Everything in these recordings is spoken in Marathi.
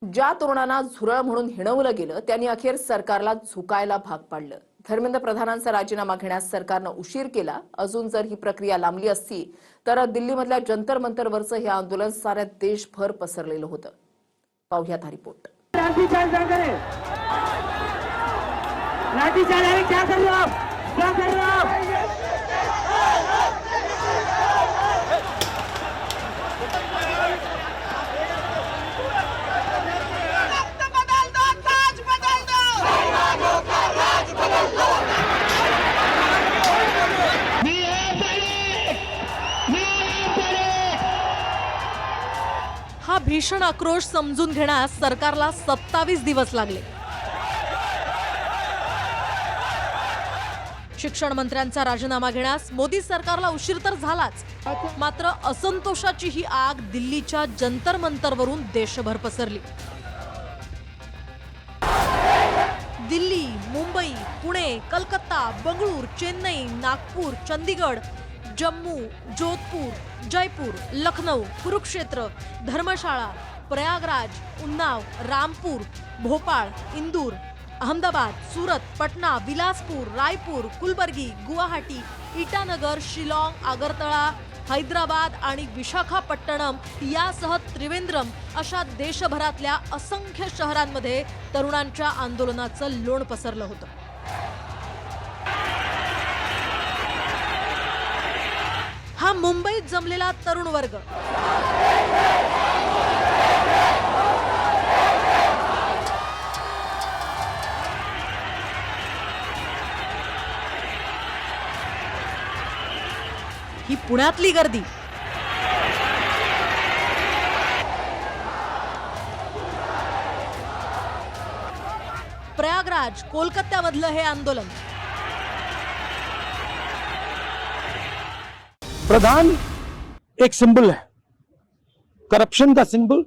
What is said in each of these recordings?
ज्या तरुणांना झुरळ म्हणून हिणवलं गेलं त्यांनी अखेर सरकारला झुकायला भाग पाडलं। धर्मेंद्र प्रधानांचा राजीनामा घेण्यास सरकारनं उशीर केला। अजून जर ही प्रक्रिया लांबली असती तर दिल्लीमधल्या जंतर मंतरवरचं हे आंदोलन साऱ्या देशभर पसरलेलं होतं। पाहूयात हा रिपोर्ट। हा भीषण आक्रोश समजून घेण्यास सरकारला 27 दिवस लागले। शिक्षण मंत्र्यांचा राजीनामा घेण्यास मोदी सरकारला उशीर तर झालाच, मात्र असंतोषाची ही आग दिल्लीच्या जंतर मंतरवरून देशभर पसरली। दिल्ली, मुंबई, पुणे, कलकत्ता, बंगळूर, चेन्नई, नागपूर, चंदीगड, जम्मू, जोधपूर, जयपूर, लखनौ, कुरुक्षेत्र, धर्मशाळा, प्रयागराज, उन्नाव, रामपूर, भोपाळ, इंदूर, अहमदाबाद, सूरत, पटना, बिलासपूर, रायपूर, कुलबर्गी, गुवाहाटी, इटानगर, शिलाँग, आगरतळा, हैदराबाद आणि विशाखापट्टणम यासह त्रिवेंद्रम अशा देशभरातल्या असंख्य शहरांमध्ये तरुणांच्या आंदोलनाचं लोण पसरलं होतं। हा मुंबईत जमलेला तरुण वर्ग ही पुण्यातली गर्दी, प्रयागराज, कोलकात्यामधलं हे आंदोलन, प्रधान एक सिंबल है, करप्शन का सिंबल,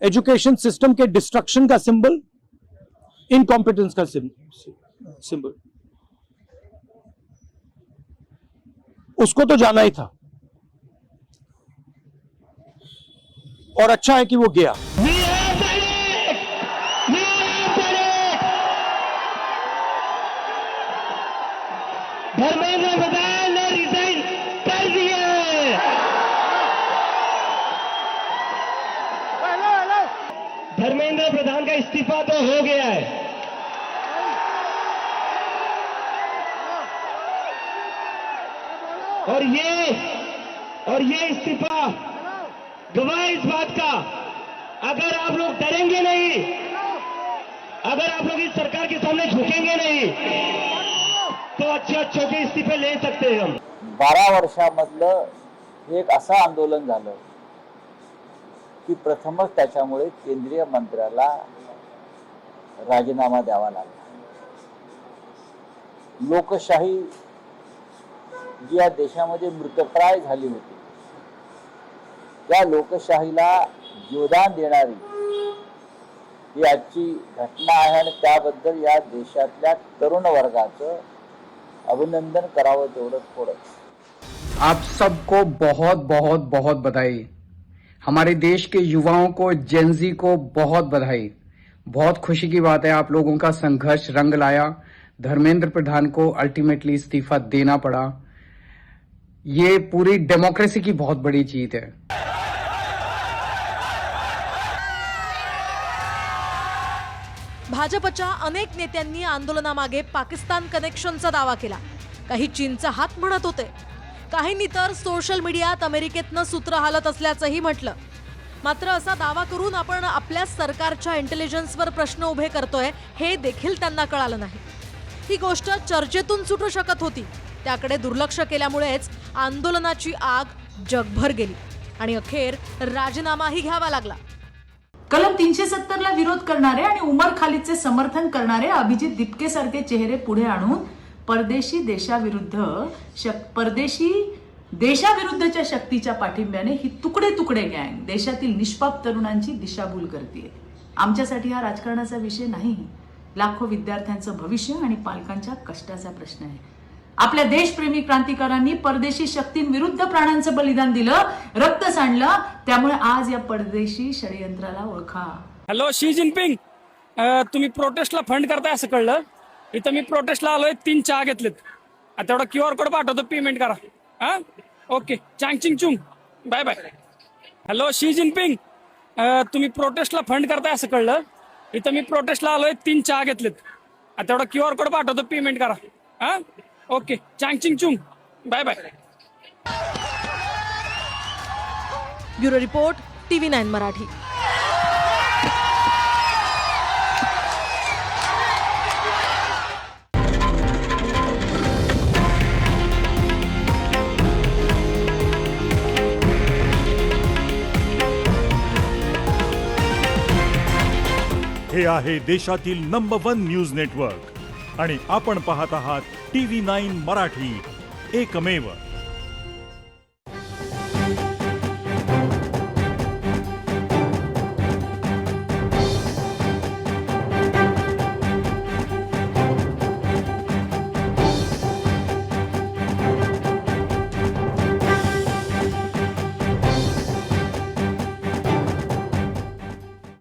एजुकेशन सिस्टम के डिस्ट्रक्शन का सिंबल, इनकॉम्पिटेंस का सिंबल। उसको तो जाना ही था और अच्छा है कि वो गया। धर्मेंद्र प्रधान ने रिजाइन कर दिया है। धर्मेंद्र प्रधान का इस्तीफा तो हो गया है। और ये इस्तीफा गवाह इस बात का, अगर आप लोग डरेंगे नहीं, अगर आप लोग इस सरकार के सामने झुकेंगे नहीं तो अच्छे के इस्तीफे ले सकते हैं हम। 12 वर्षामधलं एक असं आंदोलन झालं की प्रथमच त्याच्यामुळे केंद्रीय मंत्र्याला राजीनामा द्यावा लागला। लोकशाही जी या देशामध्ये मृतप्राय झाली होती त्या लोकशाहीला योगदान देणारी ही आजची घटना आहे आणि त्याबद्दल या देशातल्या तरुण वर्गाचं अभिनंदन करावं तेवढं थोडं। आप सबको बहुत बहुत बहुत बधाई। हमारे देश के युवाओं को, जेनजी को बहुत बधाई। बहुत खुशी की बात है आप लोगों का संघर्ष रंग लाया। धर्मेंद्र प्रधान को अल्टीमेटली इस्तीफा देना पड़ा। ये पूरी डेमोक्रेसी की बहुत बड़ी जीत है। भाजपच्या अनेक नेत्यांनी आंदोलनामागे पाकिस्तान कनेक्शनचा दावा केला। काही चीनचा हात म्हणत होते, काहींनी तर सोशल मीडियात अमेरिकेतनं सूत्र हालत असल्याचंही म्हटलं। मात्र असा दावा करून आपण आपल्या सरकारच्या इंटेलिजन्सवर प्रश्न उभे करतोय हे देखील त्यांना कळालं नाही। ही गोष्ट चर्चेतून सुटू शकत होती, त्याकडे दुर्लक्ष केल्यामुळेच आंदोलनाची आग जगभर गेली आणि अखेर राजीनामाही घ्यावा लागला। कलम 370 ला विरोध करणारे आणि उमर खालिदचे समर्थन करणारे अभिजित दिपके सारखे चेहरे पुढे आणून परदेशी देशाविरुद्धच्या शक्तीच्या पाठिंब्याने ही तुकडे तुकडे गँग देशातील निष्पाप तरुणांची दिशाभूल करते। आमच्यासाठी हा राजकारणाचा विषय नाही, लाखो विद्यार्थ्यांचं भविष्य आणि पालकांच्या कष्टाचा प्रश्न आहे। आपल्या देशप्रेमी क्रांतिकारांनी परदेशी शक्तींविरुद्ध प्राणांचं बलिदान दिलं, रक्त सांडलं. त्यामुळे आज या परदेशी षडयंत्राला ओळखा. हॅलो शी जिनपिंग, तुम्ही प्रोटेस्टला फंड करताय असं कळलं. इथं मी प्रोटेस्टला आलोय, 3 चहा घेतलेत. तेवढा QR कोड पाठवतो, पेमेंट करा. हा okay, Chang Ching Chung, bye bye. Hello Xi Jinping, तुम्ही प्रोटेस्टला फंड करताय असं कळलं. इथं मी प्रोटेस्टला आलोय, 3 चहा घेतलेत. तेवढा QR कोड पाठवतो, पेमेंट करा. हा okay, Chang Ching Chung, bye bye. Bureau report, TV9 Marathi. हे आहे देशातील नंबर 1 न्यूज नेटवर्क आणि आपण पाहत आहात TV9 मराठी, एकमेव.